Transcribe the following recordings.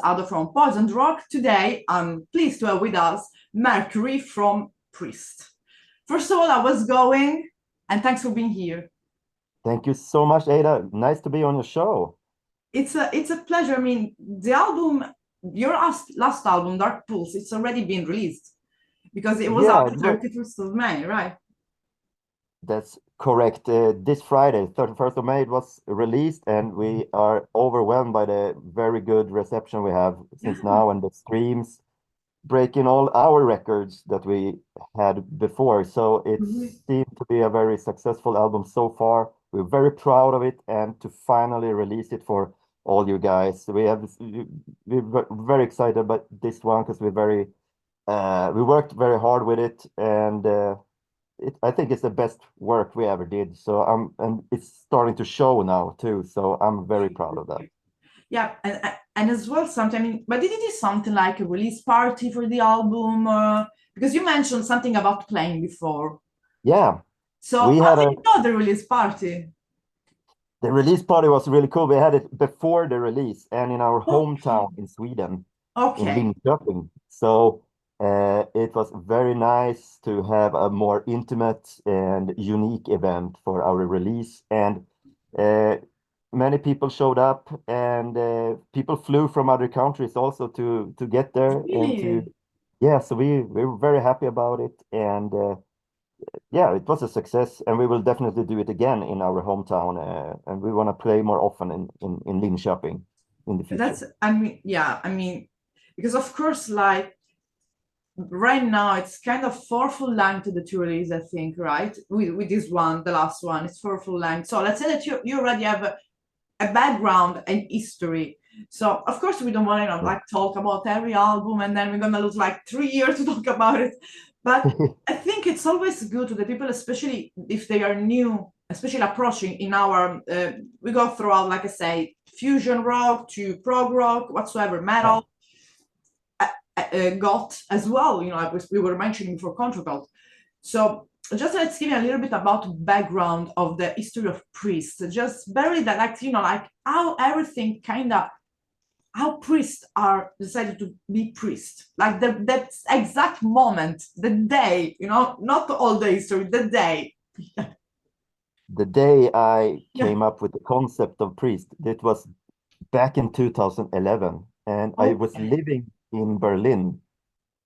Ado from Poison Rock. Today, I'm pleased to have with us Mercury from Priest. First of all, I was going, and thanks for being here. Thank you so much, Ada. Nice to be on your show. It's a pleasure. I mean, the album, your last album, Dark Pulse, it's already been released because it was out Yeah, the 31st of May, right? that's correct. This Friday, 31st of May, it was released, and we are overwhelmed by the very good reception we have since Yeah. now, and the streams breaking all our records that we had before. So it Mhm. seemed to be a very successful album so far. We're very proud of it, and to finally release it for all you guys. We're very excited about this one because we worked very hard with it, and I think it's the best work we ever did. So and it's starting to show now too. So I'm very proud of that. Yeah, and as well, something. I mean, but did you do something like a release party for the album? Because you mentioned something about playing before. Yeah, So we how had did a you know the release party? the release party was really cool. We had it before the release and in our Okay, hometown in Sweden, in okay, Linköping. So it was very nice to have a more intimate and unique event for our release. And uh, many people showed up, and people flew from other countries also to get there and to really? yeah. So we were very happy about it, and yeah, it was a success, and we will definitely do it again in our hometown, and we want to play more often in Linköping in the future. That's, I mean, yeah, I mean, because of course, like right now, it's kind of four full length to the two release, I think, right? With this one, the last one, it's four full length. So let's say that you already have a background and history. So of course we don't want to Yeah. like talk about every album and then we're gonna lose like 3 years to talk about it. But I think it's always good to the people, especially if they are new, especially approaching in our we go throughout, like I say, fusion rock to prog rock, whatsoever, Yeah. metal, goth as well, like we were mentioning before, contra. So just let's give you a little bit about background of the history of priests. Just very that, like like how everything kind of how priests are decided to be priests. Like that exact moment, the day, not all the history, the day. The day I Yeah. came up with the concept of priest, it was back in 2011, and I was Okay. living in Berlin,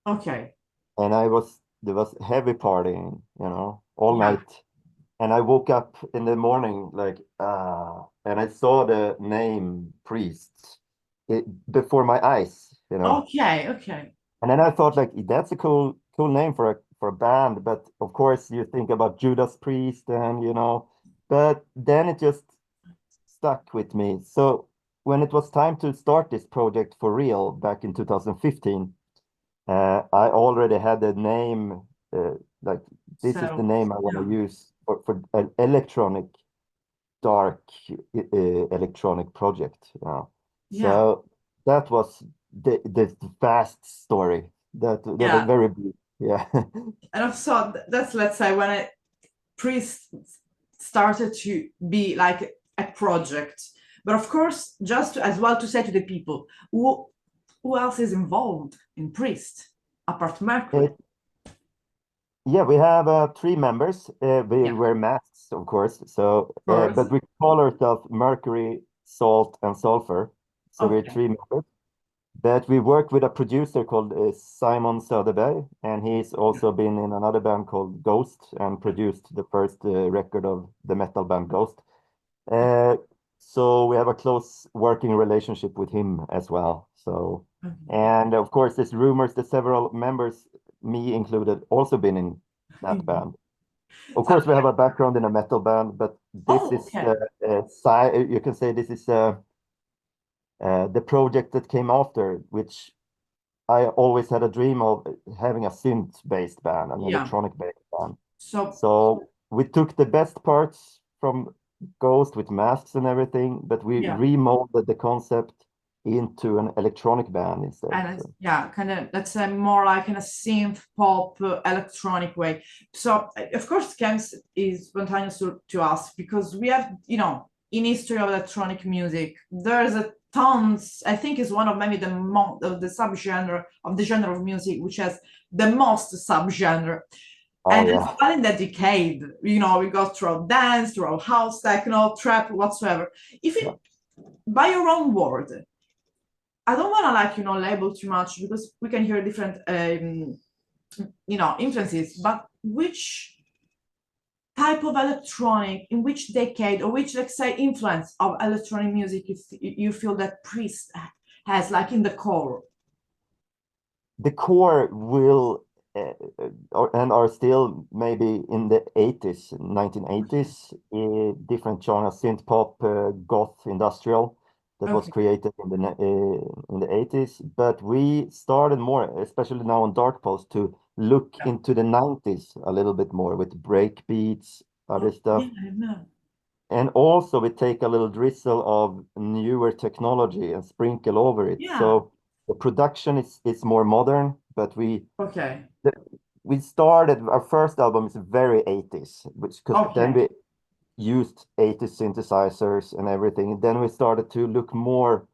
Okay. and there was heavy partying, all Yeah. night. And I woke up in the morning and I saw the name priest before my eyes. Okay. Okay. And then I thought like that's a cool name for a band, but of course you think about Judas Priest and but then it just stuck with me. So when it was time to start this project for real back in 2015, I already had the name, like this is the So name I want yeah. to use for an electronic, dark electronic project. Yeah. So that was the fast story. That was Yeah. very brief. Yeah. And also that's, let's say, when a priest started to be like a project. But of course, just as well to say to the people, who else is involved in priest apart from Mercury? It, yeah, we have three members. We Yeah, wear masks, of course. So, of course. but we call ourselves Mercury, Salt, and Sulfur. So we're Okay. three members. But we work with a producer called Simon Söderberg, and he's Yeah. also been in another band called Ghost and produced the first record of the metal band Ghost. Uh, so we have a close working relationship with him as well. So, and of course, there's rumors that several members, me included, also been in that Okay. band. Of So, course, we have a background in a metal band, but this oh, is okay. you can say this is the project that came after, which I always had a dream of having a synth-based band, an Yeah. electronic-based band. So, So we took the best parts from Ghost with masks and everything, but we yeah. remolded the concept into an electronic band instead. And So yeah, kind of that's say more like in a synth pop electronic way. So of course, Camps is spontaneous to us because we have, in history of electronic music. There's a tons. I think is one of maybe of the subgenre of the genre of music which has the most subgenre. Oh And as yeah. well in the decade, we go through dance, through house, techno, trap, whatsoever. If Yeah. it, by your own word, I don't want to label too much because we can hear different influences, but which type of electronic, in which decade, or which, let's say, influence of electronic music you feel that Priest has, like, in the core? The core will and are still maybe in the 80s, 1980s, different genres, synth pop, goth, industrial, that was Okay. created in the 80s. But we started more, especially now on Dark Pulse, to look Yeah. into the 90s a little bit more with break beats, other Oh, stuff. yeah, I know. And also we take a little drizzle of newer technology and sprinkle over it. Yeah. So the production is more modern, but Okay. we started our first album is very 80s, which because then Okay. we used 80s synthesizers and everything. Then we started to look more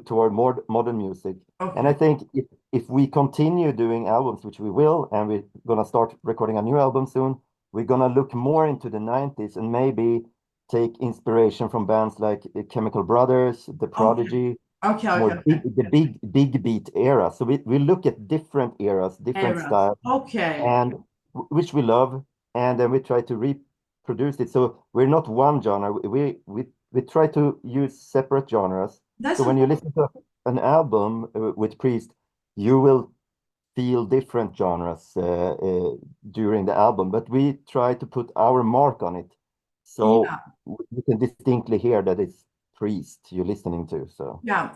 toward more modern music. And I Okay. think if we continue doing albums, which we will, and we're gonna start recording a new album soon, we're gonna look more into the 90s and maybe take inspiration from bands like Chemical Brothers, The Okay. Prodigy, Okay. more Okay. Okay. big beat era. So we look at different eras, different Eras. styles, Okay. and which we love, and then we try to reproduce it. So we're not one genre. We try to use separate genres. That's So a when you cool. listen to an album with Priest, you will feel different genres during the album, but we try to put our mark on it, so Yeah. you can distinctly hear that it's Priest you're listening to. So Yeah.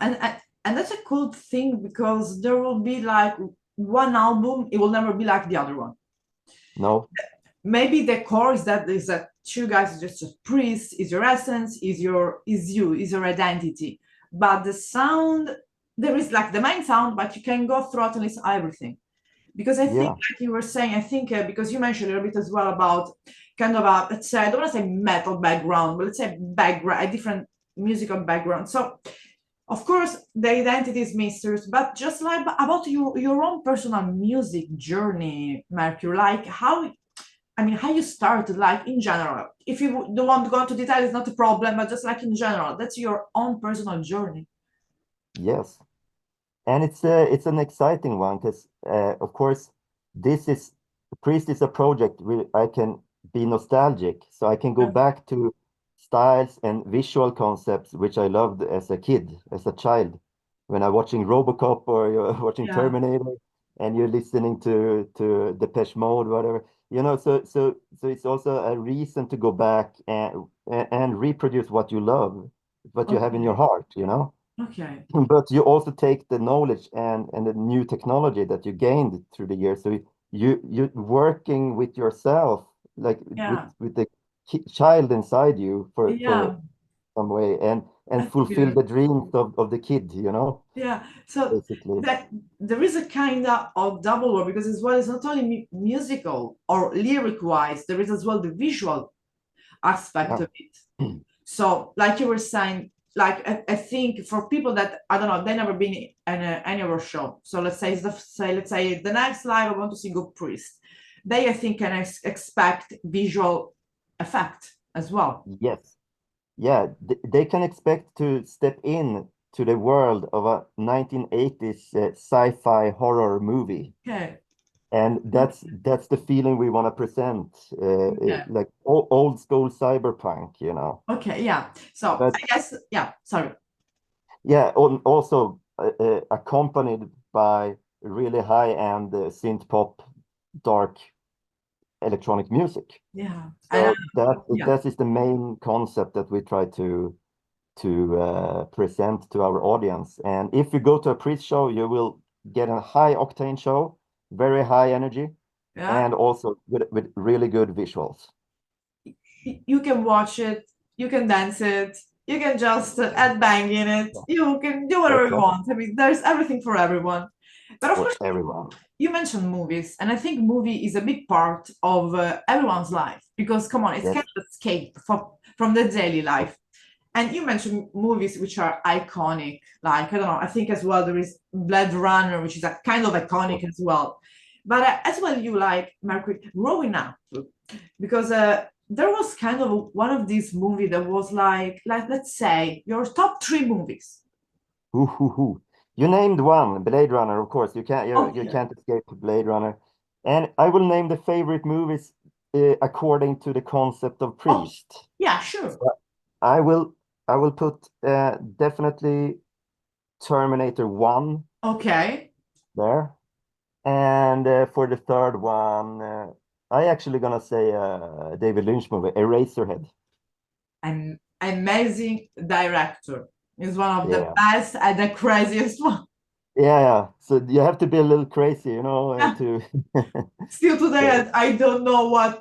And that's a cool thing because there will be like one album, it will never be like the other one. no, Maybe the core is that two guys is just a Priest, is your essence, is your identity. But the sound, there is like the main sound, but you can go throughout and listen to everything. Because I think, yeah, like you were saying, I think because you mentioned a little bit as well about kind of a, let's say, I don't want to say metal background, but let's say background, a different musical background. So, of course, the identity is mysterious, but just like about your own personal music journey, Mercury, like how you started, like in general. If you don't want to go into detail, it's not a problem, but just like in general, that's your own personal journey. yes. And it's an exciting one because of course this is Priest is a project where I can be nostalgic, so I can go Okay. back to styles and visual concepts which I loved as a kid, as a child, when I'm watching RoboCop or you're watching Yeah. Terminator, and you're listening to Depeche Mode, whatever, so it's also a reason to go back and reproduce what you love, what you have in your Okay. heart. Okay. But you also take the knowledge and the new technology that you gained through the years. So you're working with yourself, like Yeah. with the child inside you for Yeah. some way, and That's fulfill good. the dreams of the kid, Yeah. So basically. that there is a kind of double work because as well it's not only musical or lyric wise, there is as well the visual aspect Yeah. of it. So, like you were saying, like I think for people that I don't know, they never been in any of our show. So let's say the next live I want to see Good Priest. They I think can expect visual effect as well. Yes. Yeah, they can expect to step in to the world of a 1980s sci-fi horror movie. Okay. And that's the feeling we want to present, Okay. like old school cyberpunk. Okay. Yeah. So But I guess yeah. Sorry. yeah, also accompanied by really high-end synth pop, dark electronic music. Yeah. And So yeah. that is the main concept that we try to present to our audience. And if you go to a pre-show, you will get a high octane show, very high energy, Yeah. and also with really good visuals. You can watch it, you can dance it, you can just add bang in it, Yeah, you can do whatever you exactly. want. I mean, there's everything for everyone. But of For course, everyone. you mentioned movies, and I think movie is a big part of everyone's life because come on, it's Yes. kind of escape from the daily life. And you mentioned movies which are iconic, like I don't know, I think as well there is Blade Runner, which is a kind of iconic as well. But as well, you like Mercury growing up, because there was kind of one of these movies that was like let's say your top three movies. Ooh. You named one, Blade Runner, of course. You Okay. can't escape Blade Runner. And I will name the favorite movies according to the concept of Oh, priest. yeah, sure. So I will put definitely Terminator 1 Okay. there. And for the third one, I actually gonna say David Lynch movie, Eraserhead. An amazing director. Is one of the Yeah. best and the craziest one. Yeah. So you have to be a little crazy, to Still today, so I don't know what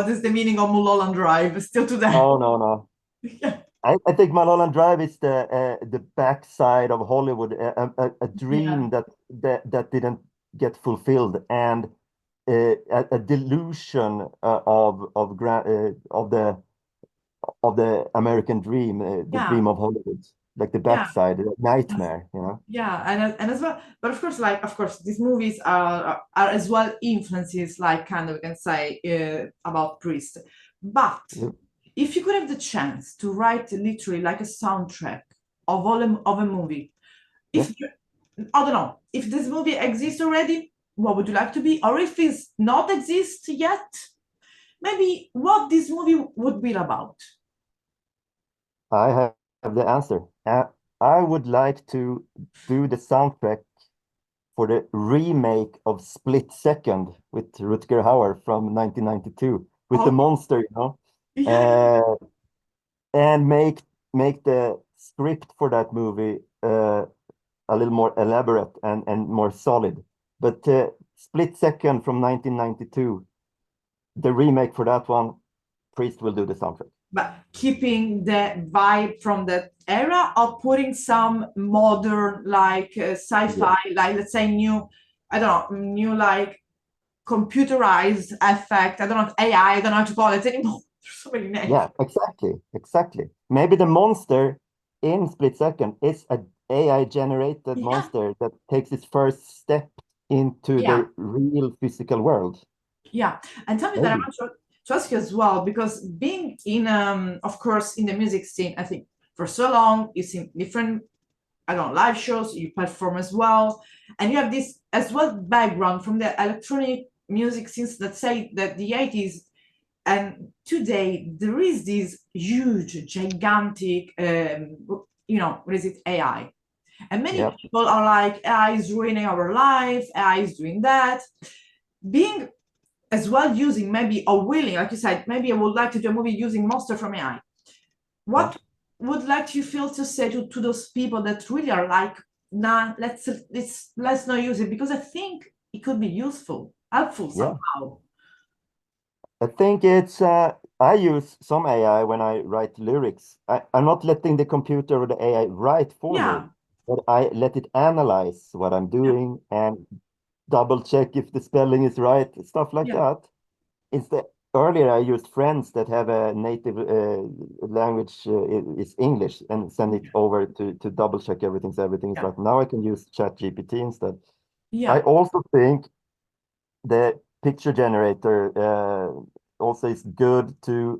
is the meaning of Mulholland Drive. Still today. oh no. Yeah. I think Mulholland Drive is the backside of Hollywood, a Yeah. dream that didn't get fulfilled, and a delusion of the American dream, the Yeah. dream of Hollywood, like the Yeah. backside, the nightmare. Yeah, and as well, but of course, like of course, these movies are as well influences, like kind of we can say about Priest. But Yeah. if you could have the chance to write literally like a soundtrack of a movie, Yeah. if I don't know if this movie exists already, what would you like to be, or if it's not exist yet, maybe what this movie would be about. I have the answer. I would like to do the soundtrack for the remake of Split Second with Rutger Hauer from 1992 with the Oh, monster, yeah, uh, and make the script for that movie a little more elaborate and more solid. But Split Second from 1992, the remake for that one, Priest will do the soundtrack. but keeping the vibe from that era or putting some modern like Yeah, sci-fi, like let's say new, I don't know, new like computerized effect. I don't know, AI, I don't know how to call it anymore. There's so many names. yeah, exactly. Maybe the monster in Split Second is a AI generated Yeah, monster that takes its first step into yeah, the real physical world. yeah. And tell me that I Maybe. want to ask you as well, because being in of course in the music scene, I think for so long you've seen different, I don't know, live shows, you perform as well, and you have this as well background from the electronic music since let's say that the 80s, and today there is this huge, gigantic, what is it, AI, and many Yeah, people are like AI is ruining our life, AI is doing that. Being as well using maybe or willing, like you said, maybe I would like to do a movie using monster from AI. yeah. What would like you feel to say to those people that really are like, nah, let's not use it because I think it could be useful, helpful Yeah. somehow. I think it's I use some AI when I write lyrics. I'm not letting the computer or the AI write for me, Yeah, but I let it analyze what I'm yeah, doing and double check if the spelling is right, stuff like yeah, that. Instead, earlier I used friends that have a native language is English and send it over to double check everything so everything is yeah, right. Now I can use ChatGPT instead. I yeah, also think the picture generator also is good to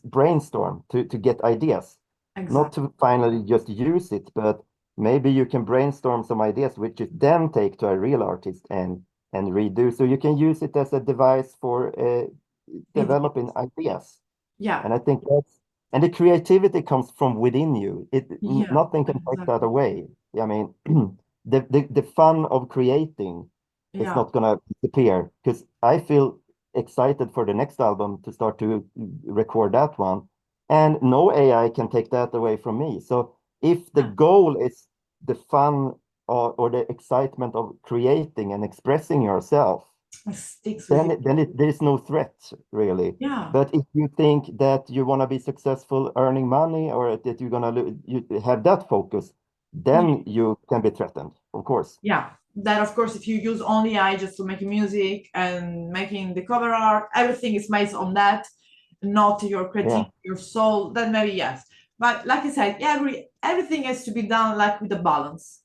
brainstorm to get ideas, not exactly. to finally just use it, but maybe you can brainstorm some ideas which you then take to a real artist and redo. So you can use it as a device for It, developing ideas. yeah, And I think that's and the creativity comes from within you. yeah, Nothing can take that exactly. away. I mean, the fun of creating is Yeah, not gonna disappear because I feel excited for the next album to start to record that one, and no AI can take that away from me. So if the yeah, goal is the fun or the excitement of creating and expressing yourself, it sticks with then you. there is no threat really. Yeah, But if you think that you want to be successful earning money or that you're gonna you have that focus, then yeah, you can be threatened, of course. yeah. That of course, if you use only AI just to make music and making the cover art, everything is based on that, not your Yeah, creativity, your soul. Then maybe yes. But like I said, everything has to be done like with a balance.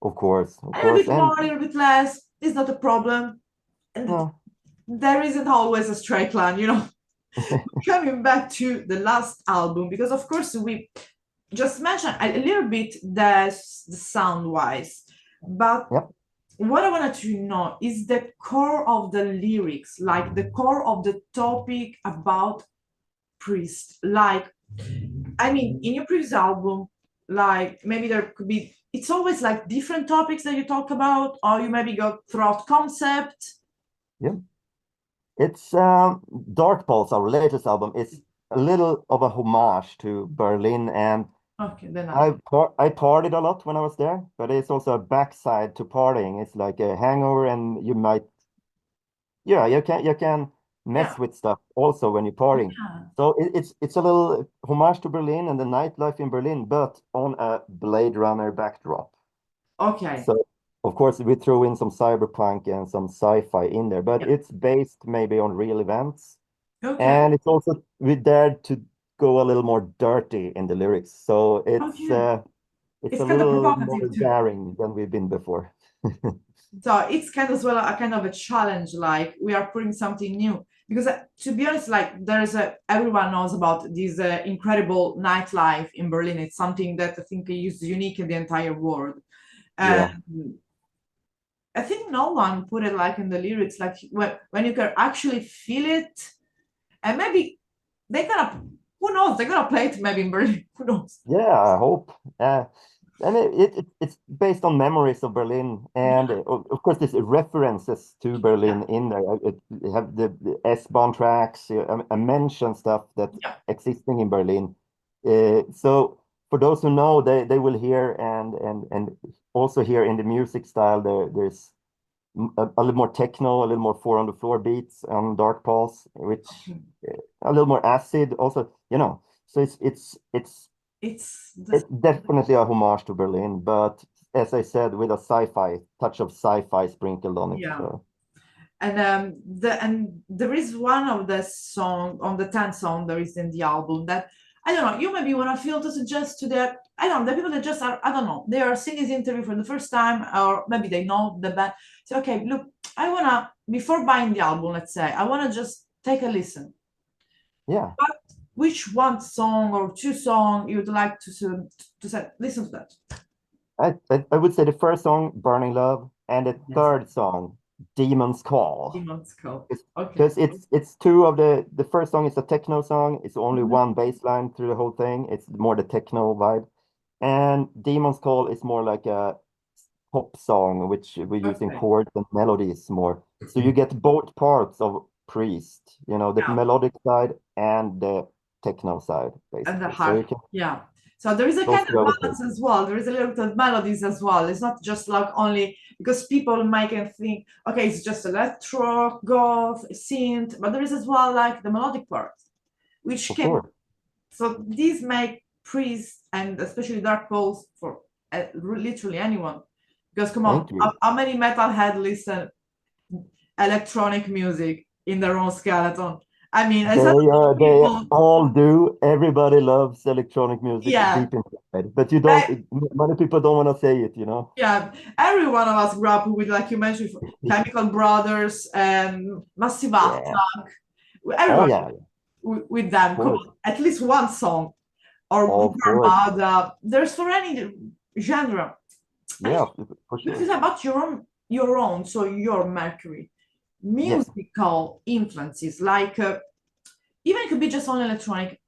Of A little course, bit and more, a little bit less is not a problem. And no, there isn't always a straight line, you know. Coming back to the last album, because of course we just mentioned a little bit the sound wise, but yep, what I wanted to know is the core of the lyrics, like the core of the topic about priest. Like, I mean, in your previous album, like maybe there could be, it's always like different topics that you talk about, or you maybe go throughout concept. yep. It's Dark Pulse, our latest album, is a little of a homage to Berlin, and Okay, then I. I partied a lot when I was there, but it's also a backside to partying. It's like a hangover, and you might, yeah, you can Yeah, mess with stuff also when you're partying. yeah. So it's a little homage to Berlin and the nightlife in Berlin, but on a Blade Runner backdrop. Okay, So of course we throw in some cyberpunk and some sci-fi in there, but yeah, it's based maybe on real events. okay, And it's also we dared to go a little more dirty in the lyrics. So okay. it's It's a kind of little more provocative too. daring than we've been before. So it's kind of as well a kind of a challenge, like we are putting something new. Because to be honest, like there's a everyone knows about this incredible nightlife in Berlin. It's something that I think is unique in the entire world. Yeah. And I think no one put it like in the lyrics, like when you can actually feel it, and maybe they gonna, who knows, they're gonna play it maybe in Berlin. Who knows? Yeah, I hope. And it's based on memories of Berlin, and Yeah, of course there's references to yeah, Berlin in there. It have the S-Bahn tracks. I mention stuff that yeah. existing in Berlin. So for those who know, they will hear and also hear in the music style there's a little more techno, a little more four on the floor beats on Dark Pulse, which Okay. a little more acid also, you know. So It's the it's definitely a homage to Berlin, but as I said, with a sci-fi touch of sci-fi sprinkled on it. yeah. So And there is one of the song on the 10th song there is in the album that I don't know, you maybe want to feel to suggest to the, I don't know, the people that just are, I don't know, they are seeing this interview for the first time, or maybe they know the band, say, okay, look, I wanna, before buying the album, let's say, I wanna just take a listen, yeah, but which one song or two song you would like to say, listen to that. I would say the first song, Burning Love, and the Yes, third song, Demon's Call. Demon's Call. Okay. Because it's two of the first song is a techno song. It's only Mhm. one bass line through the whole thing. It's more the techno vibe. And Demon's Call is more like a pop song, which we use in Okay. chords and melodies more. So you get both parts of Priest, the Yeah. melodic side and the techno side, And the basically. So harp. you can Yeah. So there is a those kind two of are the balance as well. There is a little bit of melodies as well. It's not just like only because people might can think, okay, it's just electro, goth, synth, but there is as well like the melodic part, which of can, course. so these make Priest and especially Dark Pulse for literally anyone. Because come on, Thank you. how many metalhead listen electronic music in their own skeleton? I mean, I said They people, all do. Everybody loves electronic music yeah. deep inside, but you don't. Many people don't want to say it. Yeah, every one of us grew up with, like you mentioned, Chemical Brothers and Massive Yeah. Attack. Oh Everyone yeah, with of them. Come course, on, at least one song or of course. Armada. There's for any genre. I Yeah, just for this is sure. about your own. So your Mercury Yes. musical influences, like even it could be just on electronic.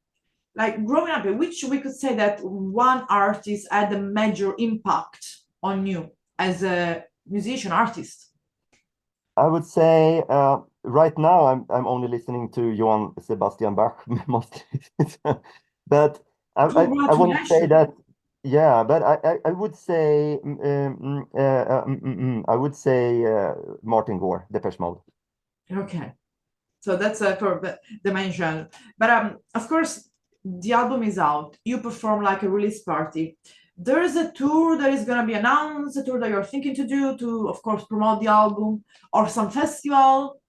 Like growing up, which we could say that one artist had a major impact on you as a musician artist. I would say right now I'm only listening to Johann Sebastian Bach mostly, but I wouldn't say Congratulations. that. Yeah, but I would say I would say Martin Gore, Depeche Mode. Okay. So that's for the main genre. But of course, the album is out. You perform like a release party. There is a tour that is going to be announced, a tour that you're thinking to do to, of course, promote the album or some festival.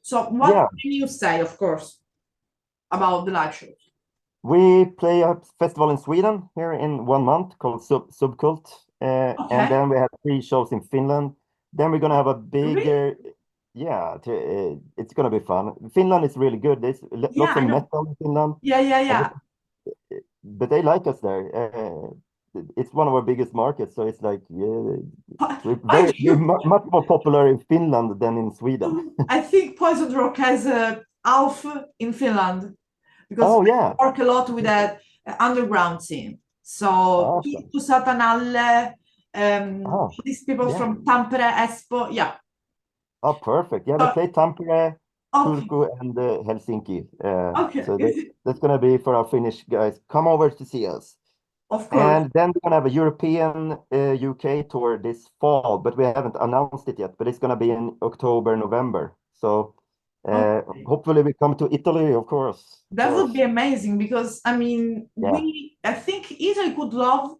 So what Yeah, can you say, of course, about the live shows? We play a festival in Sweden here in 1 month called Subkult, and Okay. then we have 3 shows in Finland. Then we're gonna have a Really? bigger, yeah, it's gonna be fun. Finland is really good. There's Yeah, lots of I know. metal in Finland, Yeah, yeah, and yeah. but they like us there. It's one of our biggest markets, so it's like Mind we're you, much more popular in Finland than in Sweden. I think Poison Rock has a Alf in Finland because Oh I yeah, work a lot with that underground scene. So awesome. Pirkku Satanalle, Oh these people yeah. from Tampere, Espoo. Yeah. Oh, perfect. Yeah, we Uh, play Tampere, okay. Turku, and Helsinki. Okay. So that's gonna be for our Finnish guys. Come over to see us. Of course. And then we're gonna have a European UK tour this fall, but we haven't announced it yet. But it's gonna be in October, November. So Okay. hopefully we come to Italy, of course. Of That would be course. amazing because I mean, Yeah, I think Italy could love,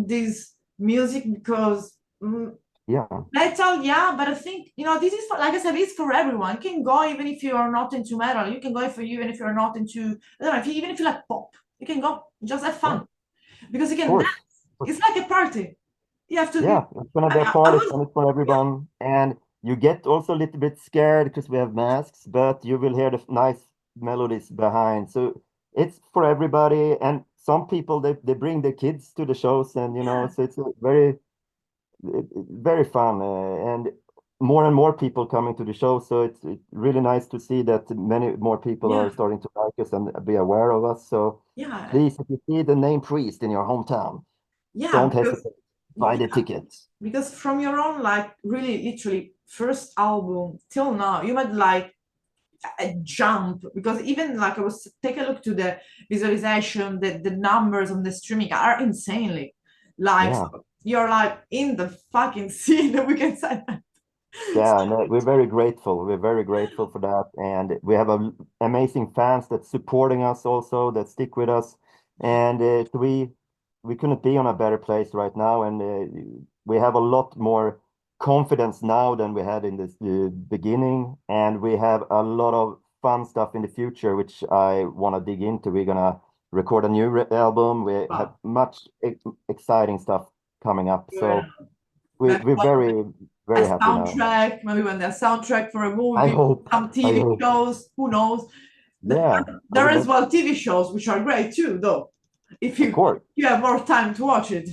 this music because yeah, metal, yeah, but I think, this is for, like I said, it's for everyone. You can go even if you are not into metal. You can go for you even if you're not into, I don't know, even if you like pop, you can go, just have yeah, fun because you of can course. dance. It's like a party. You have to, Yeah, it's gonna be a I party was, and it's for yeah, everyone. And you get also a little bit scared because we have masks, but you will hear the nice melodies behind. So it's for everybody. And some people they bring their kids to the shows, and so it's a very fun. And more people coming to the show. So it's really nice to see that many more people yeah, are starting to like us and be aware of us. So yeah, please, if you see the name Priest in your hometown, yeah, don't because, hesitate. Buy the yeah, tickets. because from your own, like, really, literally, first album till now, you made like a jump because even like I was take a look to the visualization, the numbers on the streaming are insanely like Yeah. so you're like in the fucking scene we can say that. Yeah, no, we're very grateful. We're very grateful for that. And we have amazing fans that supporting us also, that stick with us. And so we couldn't be on a better place right now. And we have a lot more confidence now than we had in this beginning. And we have a lot of fun stuff in the future, which I want to dig into. We're gonna record a new album. We have Wow. much exciting stuff coming up. Yeah. So we're Maybe we're very, a very happy now. soundtrack, maybe when there's soundtrack for a I movie, hope. some I TV hope. shows, who knows. Yeah, I There would are as love, well TV shows which are great too though if of course. you have more time to watch it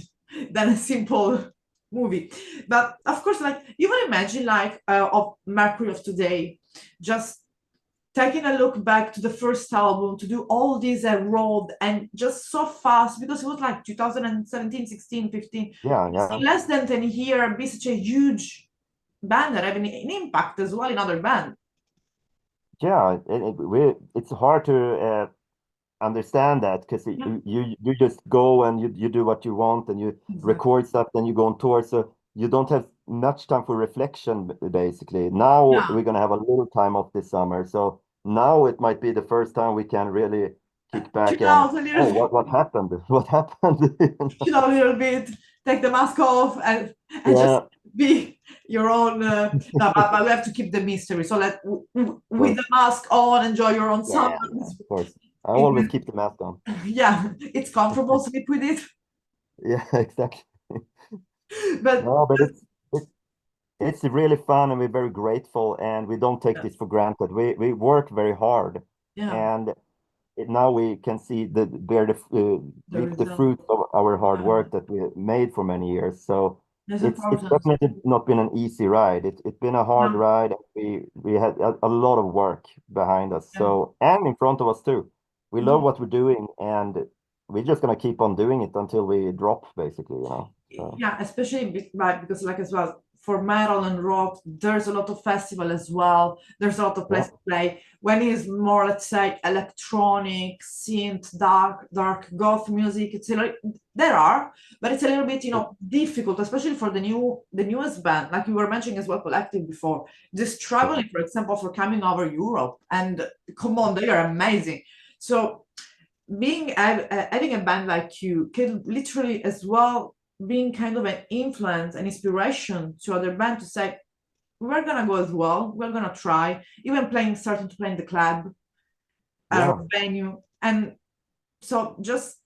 than a simple movie. But of course, like you would imagine, like of Mercury of today, just taking a look back to the first album to do all these road and just so fast because it was like 2017, 16, 15. Yeah, Just in yeah, less than 10 years, be such a huge band that having an impact as well in other bands. yeah. It's hard to understand that because Yeah, you just go and you do what you want and you exactly. record stuff, then you go on tour. So you don't have much time for reflection, basically. Now Yeah. we're gonna have a little time off this summer. So now it might be the first time we can really kick back Chill and, out a little oh, bit, what happened? What happened? chill out a little bit, take the mask off and just Yeah, be your own. No, but we have to keep the mystery. So of with course. the mask on, enjoy your own Yeah, yeah, sounds. of course. I always keep the mask on. Yeah, it's comfortable sleep with it. Yeah, exactly. But No, but it's really fun and we're very grateful and we don't take this for granted. We work very hard yeah, and now we can see the reap the result. fruit of our hard Yeah, work that we made for many years. So that's it's important. definitely not been an easy ride. It's been a hard No, ride. We had a lot of work behind us. yeah. So and in front of us too. We love Yeah. what we're doing and we're just gonna keep on doing it until we drop, basically. So Yeah, especially because like as well for metal and rock, there's a lot of festival as well. There's a lot of yeah, place to play. When it's more, let's say, electronic, synth, dark goth music, it's a little, there are, but it's a little bit, difficult, especially for the newest band, like you were mentioning as well, Collective before. Just yeah, traveling, for example, for coming over Europe, and come on, they are amazing. So having a band like you can literally as well being kind of an influence and inspiration to other bands to say we're gonna go as well, we're gonna try even starting to play in the club or yeah. venue, and so just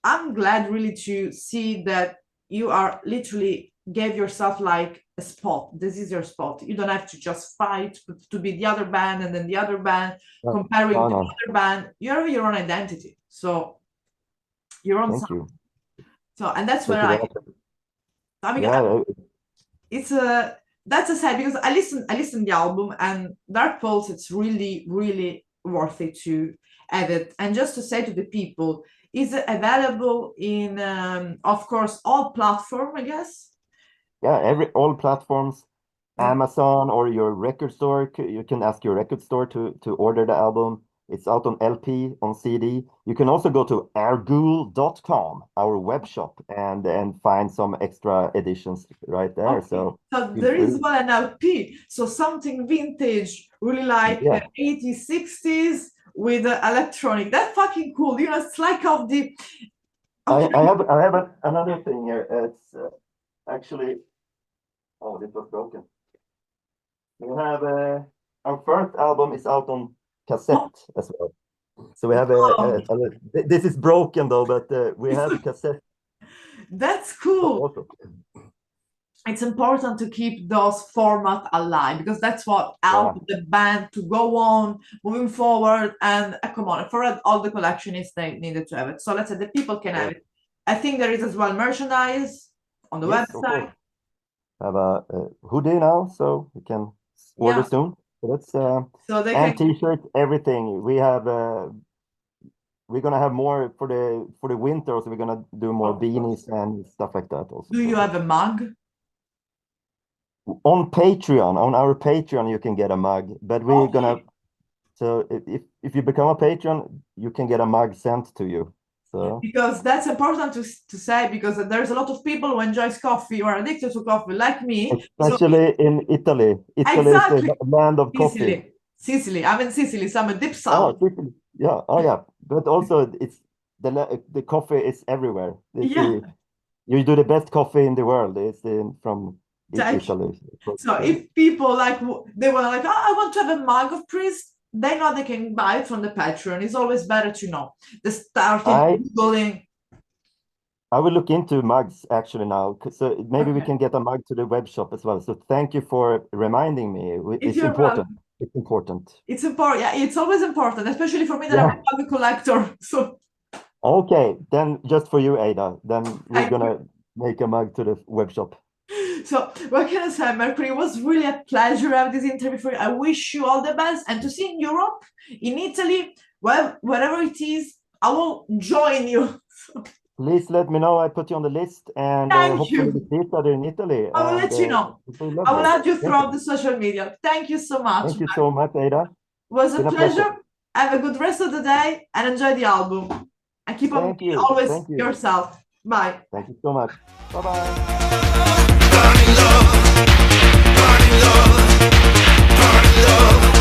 I'm glad really to see that you are literally gave yourself like a spot. This is your spot. You don't have to just fight to be the other band and then the other band, comparing No, to no. other band. You have your own identity. So your own Thank sound. you. So and that's Thank where you very much. I mean Yeah, it's a that's a sad because I listened the album and Dark Pulse it's really really worth it to have it. And just to say to the people, is it available in of course all platform, I guess. yeah, all platforms, Yeah. Amazon or your record store. You can ask your record store to order the album. It's out on LP, on CD. You can also go to airghoul.com, our web shop, and find some extra editions right there. Okay. So So feel there is free. one an LP, so something vintage, really like Yeah, 80s, 60s with electronic. That's fucking cool. You know, it's like of the okay. I have another thing here. It's actually, oh, this was broken. We have our first album is out on cassette as well. So we have Oh, this is broken though, but we have cassette that's cool. also. It's important to keep those format alive because that's what Yeah, helps the band to go on moving forward. And come on, for all the collectionists, they needed to have it. So let's say the people can have sure. it. I think there is as well merchandise on the Yes, of course. website. Have a hoodie now, so we can order Yeah, soon. So that's so they and can. t-shirts, everything. We have we're gonna have more for the winter, so we're gonna do more Of course. beanies and stuff like that also. Do you So have a mug? on Patreon, on our Patreon, you can get a mug, but we're gonna Okay. so if you become a patron, you can get a mug sent to you. So Because that's important to say because there's a lot of people who enjoys coffee or are addicted to coffee like me. So especially in Italy, Italy is the exactly. land of coffee. Sicily. Sicily. I'm in Sicily, so I'm a deep Oh, south. Sicily. Yeah. Oh, yeah. But also, it's the coffee is everywhere. It's Yeah. you do the best coffee in the world. It's from Thank you. Italy. So if people like they were like, oh, I want to have a mug of priest, they know they can buy it from the Patreon. It's always better to know. The starting I googling. I will look into mugs actually now, so maybe we Okay. can get a mug to the web shop as well. So thank you for reminding me. If It's you're important. welcome. It's important. It's important. Yeah, it's always important, especially for me that I'm Yeah. a mug collector. So Okay. Then just for you, Ada. Then we're thank you. gonna make a mug to the web shop. So what can I say, Mercury? It was really a pleasure having this interview for you. I wish you all the best and to see in Europe, in Italy, well, wherever it is, I will join you. Please let me know. I put you on the list, and Thank hopefully we you. see each other in Italy, I will and let you know. it will be I will lovely. add you Thank throughout you. the social media. Thank you so much. Thank you It so much, Ada. was a Been a pleasure. pleasure. Have a good rest of the day and enjoy the album. And keep on Thank being you. always Thank you. yourself. Bye. Thank you so much. Bye-bye. Burning love, burning love, burning love.